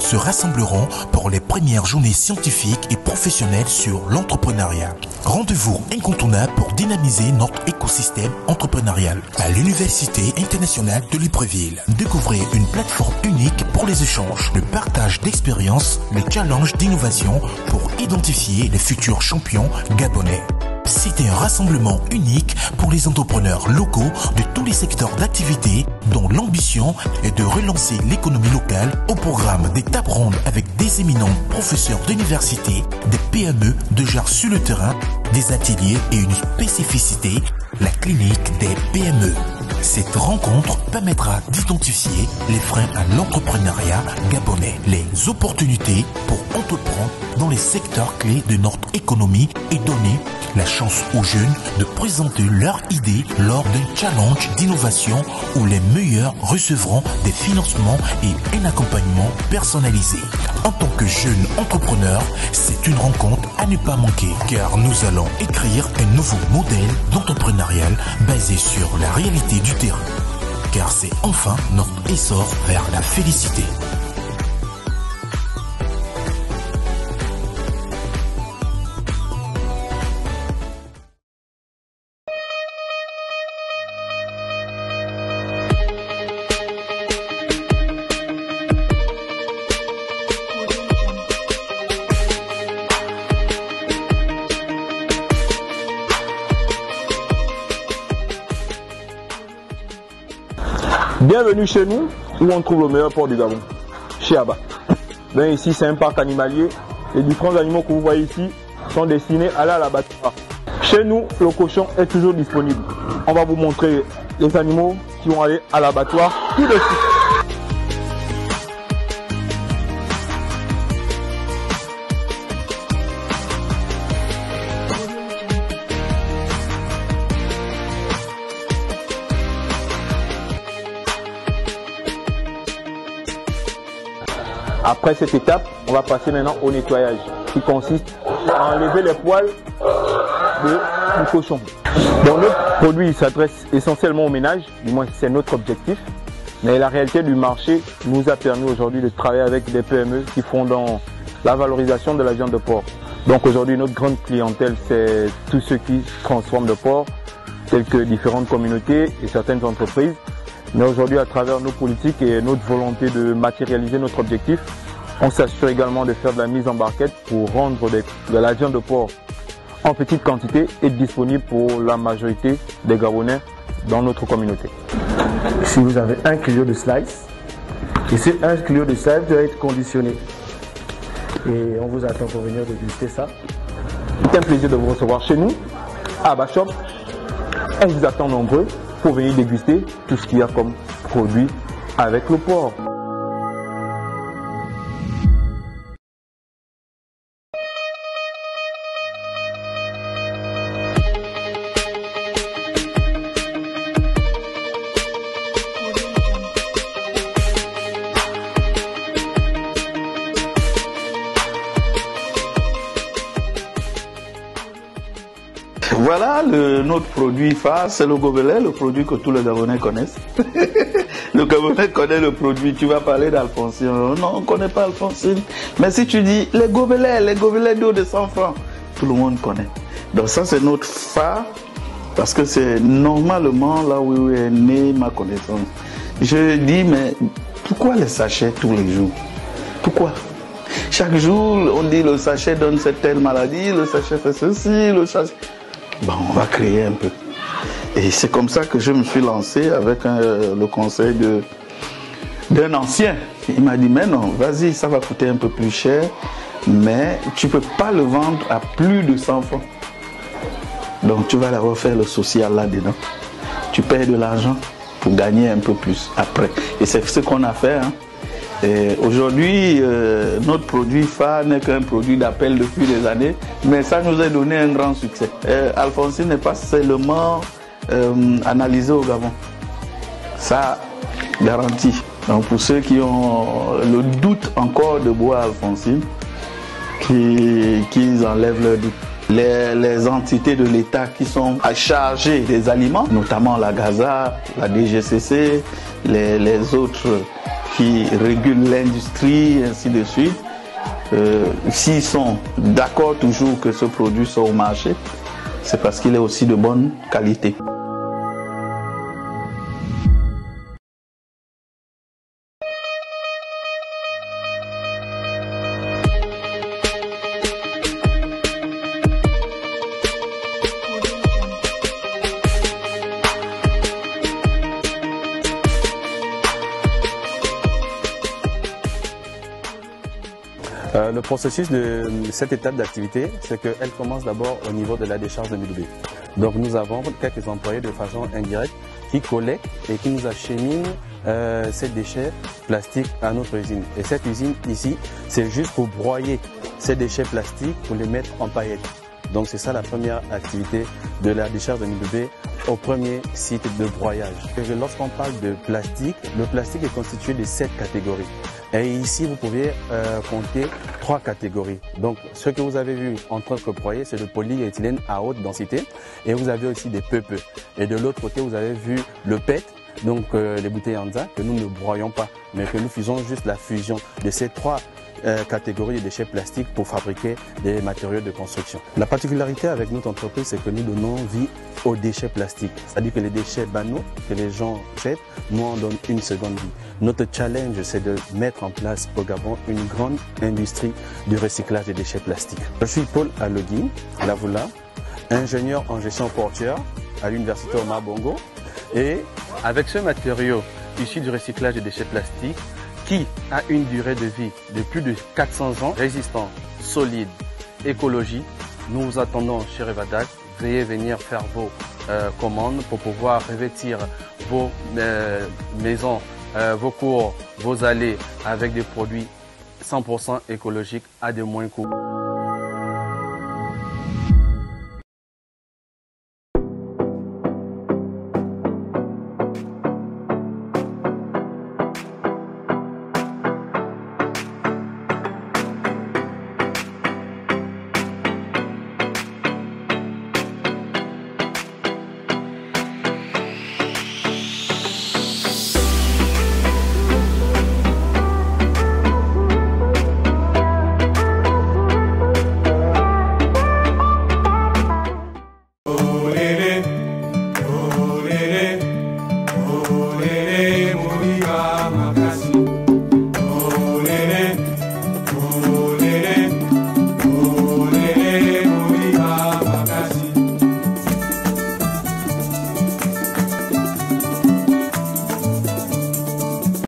se rassembleront pour les premières journées scientifiques et professionnelles sur l'entrepreneuriat. Rendez-vous incontournable pour dynamiser notre écosystème entrepreneurial à l'Université internationale de Libreville. Découvrez une plateforme unique pour les échanges, le partage d'expériences, les challenges d'innovation pour identifier les futurs champions gabonais. C'est un rassemblement unique pour les entrepreneurs locaux de tous les secteurs d'activité dont l'ambition est de relancer l'économie locale au programme des tables rondes avec des éminents professeurs d'université, des PME de genre sur le terrain, des ateliers et une spécificité, la clinique des PME. Cette rencontre permettra d'identifier les freins à l'entrepreneuriat gabonais, les opportunités pour entreprendre dans les secteurs clés de notre économie et donner la chance aux jeunes de présenter leurs idées lors d'un challenge d'innovation où les meilleurs recevront des financements et un accompagnement personnalisé. En tant que jeune entrepreneur, c'est une rencontre à ne pas manquer car nous allons écrire un nouveau modèle d'entrepreneurial basé sur la réalité du terrain. Car c'est enfin notre essor vers la félicité. Bienvenue chez nous, où on trouve le meilleur port du Gabon, chez Abba. Ben ici c'est un parc animalier. Les différents animaux que vous voyez ici sont destinés à aller à l'abattoir. Chez nous, le cochon est toujours disponible. On va vous montrer les animaux qui vont aller à l'abattoir tout de suite. Après cette étape, on va passer maintenant au nettoyage, qui consiste à enlever les poils du cochon. Donc notre produit s'adresse essentiellement au ménage, du moins c'est notre objectif. Mais la réalité du marché nous a permis aujourd'hui de travailler avec des PME qui font dans la valorisation de la viande de porc. Donc aujourd'hui notre grande clientèle c'est tous ceux qui transforment le porc, tels que différentes communautés et certaines entreprises. Mais aujourd'hui, à travers nos politiques et notre volonté de matérialiser notre objectif, on s'assure également de faire de la mise en barquette pour rendre de la viande de porc en petite quantité et disponible pour la majorité des Gabonais dans notre communauté. Ici, vous avez 1 kilo de slice. Et ce 1 kilo de slice doit être conditionné. Et on vous attend pour venir déguster ça. C'est un plaisir de vous recevoir chez nous, à Abba Shop. On vous attend nombreux pour venir déguster tout ce qu'il y a comme produit avec le porc. Voilà notre produit phare, c'est le gobelet, le produit que tous les Gabonais connaissent. Le Gabonais connaît le produit. Tu vas parler d'Alphonsine. Non, on ne connaît pas Alphonsine. Mais si tu dis les gobelets d'eau de 100 francs, tout le monde connaît. Donc ça, c'est notre phare parce que c'est normalement là où est née ma connaissance. Je dis, mais pourquoi les sachets tous les jours? Pourquoi? Chaque jour, on dit le sachet donne cette telle maladie, le sachet fait ceci, le sachet... Bon, on va créer un peu. Et c'est comme ça que je me suis lancé avec le conseil d'un ancien. Il m'a dit, mais non, vas-y, ça va coûter un peu plus cher, mais tu ne peux pas le vendre à plus de 100 francs. Donc tu vas d'abord faire le social là-dedans. Tu payes de l'argent pour gagner un peu plus après. Et c'est ce qu'on a fait. Hein. Aujourd'hui, notre produit phare n'est qu'un produit d'appel depuis des années, mais ça nous a donné un grand succès. Alphonsine n'est pas seulement analysé au Gabon. Ça garantit. Donc pour ceux qui ont le doute encore de boire Alphonsine, qu'ils enlèvent leur doute. les entités de l'État qui sont chargées des aliments, notamment la Gaza, la DGCC, les autres qui régulent l'industrie, ainsi de suite, s'ils sont d'accord toujours que ce produit soit au marché, c'est parce qu'il est aussi de bonne qualité. Le processus de cette étape d'activité, c'est qu'elle commence d'abord au niveau de la décharge de Midubé. Donc nous avons quelques employés de façon indirecte qui collectent et qui nous acheminent ces déchets plastiques à notre usine. Et cette usine ici, c'est juste pour broyer ces déchets plastiques pour les mettre en paillettes. Donc c'est ça la première activité de la décharge de Midubé au premier site de broyage. Lorsqu'on parle de plastique, le plastique est constitué de 7 catégories. Et ici, vous pouvez compter 3 catégories. Donc, ce que vous avez vu en train de broyer, c'est le polyéthylène à haute densité. Et vous avez aussi des PEPE. Et de l'autre côté, vous avez vu le PET, donc les bouteilles en zinc, que nous ne broyons pas, mais que nous faisons juste la fusion de ces 3 catégories de déchets plastiques pour fabriquer des matériaux de construction. La particularité avec notre entreprise, c'est que nous donnons vie aux déchets plastiques. C'est-à-dire que les déchets banaux que les gens jettent, nous en donnons une seconde vie. Notre challenge, c'est de mettre en place au Gabon une grande industrie du recyclage des déchets plastiques. Je suis Paul Alogui Lavoula, ingénieur en gestion portuaire à l'université Omar Bongo. Et avec ce matériau issu du recyclage des déchets plastiques, qui a une durée de vie de plus de 400 ans, résistant, solide, écologie, nous vous attendons chez Revadac. Veuillez venir faire vos commandes pour pouvoir revêtir vos maisons, vos cours, vos allées avec des produits 100% écologiques à de moins coûts.